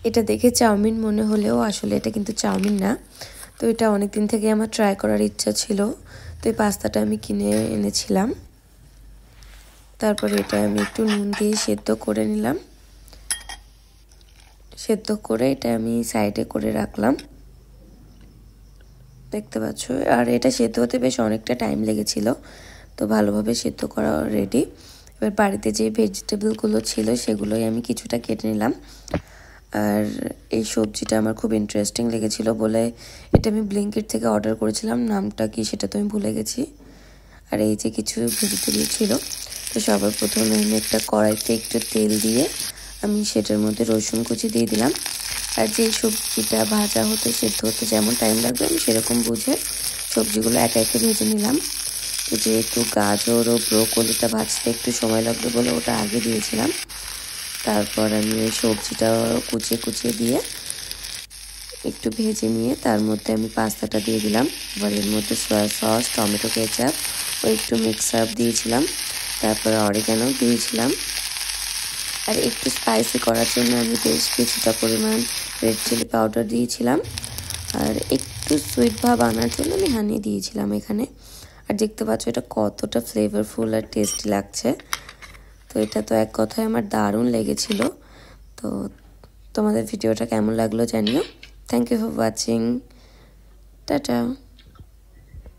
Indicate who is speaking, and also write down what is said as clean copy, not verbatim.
Speaker 1: এটা দেখে চাউমিন মনে হলেও আসলে এটা কিন্তু চাউমিন না। তো এটা অনেক দিন থেকে আমার ট্রাই করার ইচ্ছা ছিল। তো এই পাস্তাটা আমি কিনে এনেছিলাম। তারপরে এটা আমি একটু নুন দিয়ে সেদ্ধ করে নিলাম। সেদ্ধ করে এটা আমি সাইডে করে রাখলাম, দেখতে পাচ্ছ। আর এটা সেদ্ধ হতে বেশ অনেকটা টাইম লেগেছিল, তো ভালোভাবে সেদ্ধ করা রেডি। এবার বাড়িতে যে ভেজিটেবলগুলো ছিল সেগুলোই আমি কিছুটা কেটে নিলাম। আর এই সবজিটা আমার খুব ইন্টারেস্টিং লেগেছিল বলে এটা আমি ব্লিঙ্কিট থেকে অর্ডার করেছিলাম, নামটা কি সেটা তো আমি ভুলে গেছি। আর এই যে কিছু ভেজিটেবল ছিল, তো সবার প্রথমে আমি একটা কড়াইতে একটু তেল দিয়ে আমি সেটার মধ্যে রসুন কুচি দিয়ে দিলাম। আর যে সবজিটা ভাজা হতে সেদ্ধ হতে যেমন টাইম লাগবে আমি সেরকম বুঝে সবজিগুলো একা একে ভেজে নিলাম। তো যেহেতু গাজর ও ব্রোকলিটা ভাজতে একটু সময় লাগবে বলে ওটা আগে দিয়েছিলাম। তারপর আমি ওই সবজিটা কুচিয়ে কুচিয়ে দিয়ে একটু ভেজে নিয়ে তার মধ্যে আমি পাস্তাটা দিয়ে দিলাম। এবার এর মধ্যে সয়া সস, টমেটো কেচাপ ও একটু মিক্স আপ দিয়েছিলাম। তারপরে অরিগানো দিয়েছিলাম। আর একটু স্পাইসি করার জন্য আমি বেশ কিছুটা পরিমাণ রেড চিলি পাউডার দিয়েছিলাম। আর একটু সুইট ভাব আনার জন্য আমি হানি দিয়েছিলাম এখানে। আর দেখতে পাচ্ছ এটা কতটা ফ্লেভারফুল আর টেস্টি লাগছে। তো এটা তো এক কথায় আমার দারুণ লেগেছিল। তো তোমাদের ভিডিওটা কেমন লাগলো জানিও। Thank you for watching. Tata.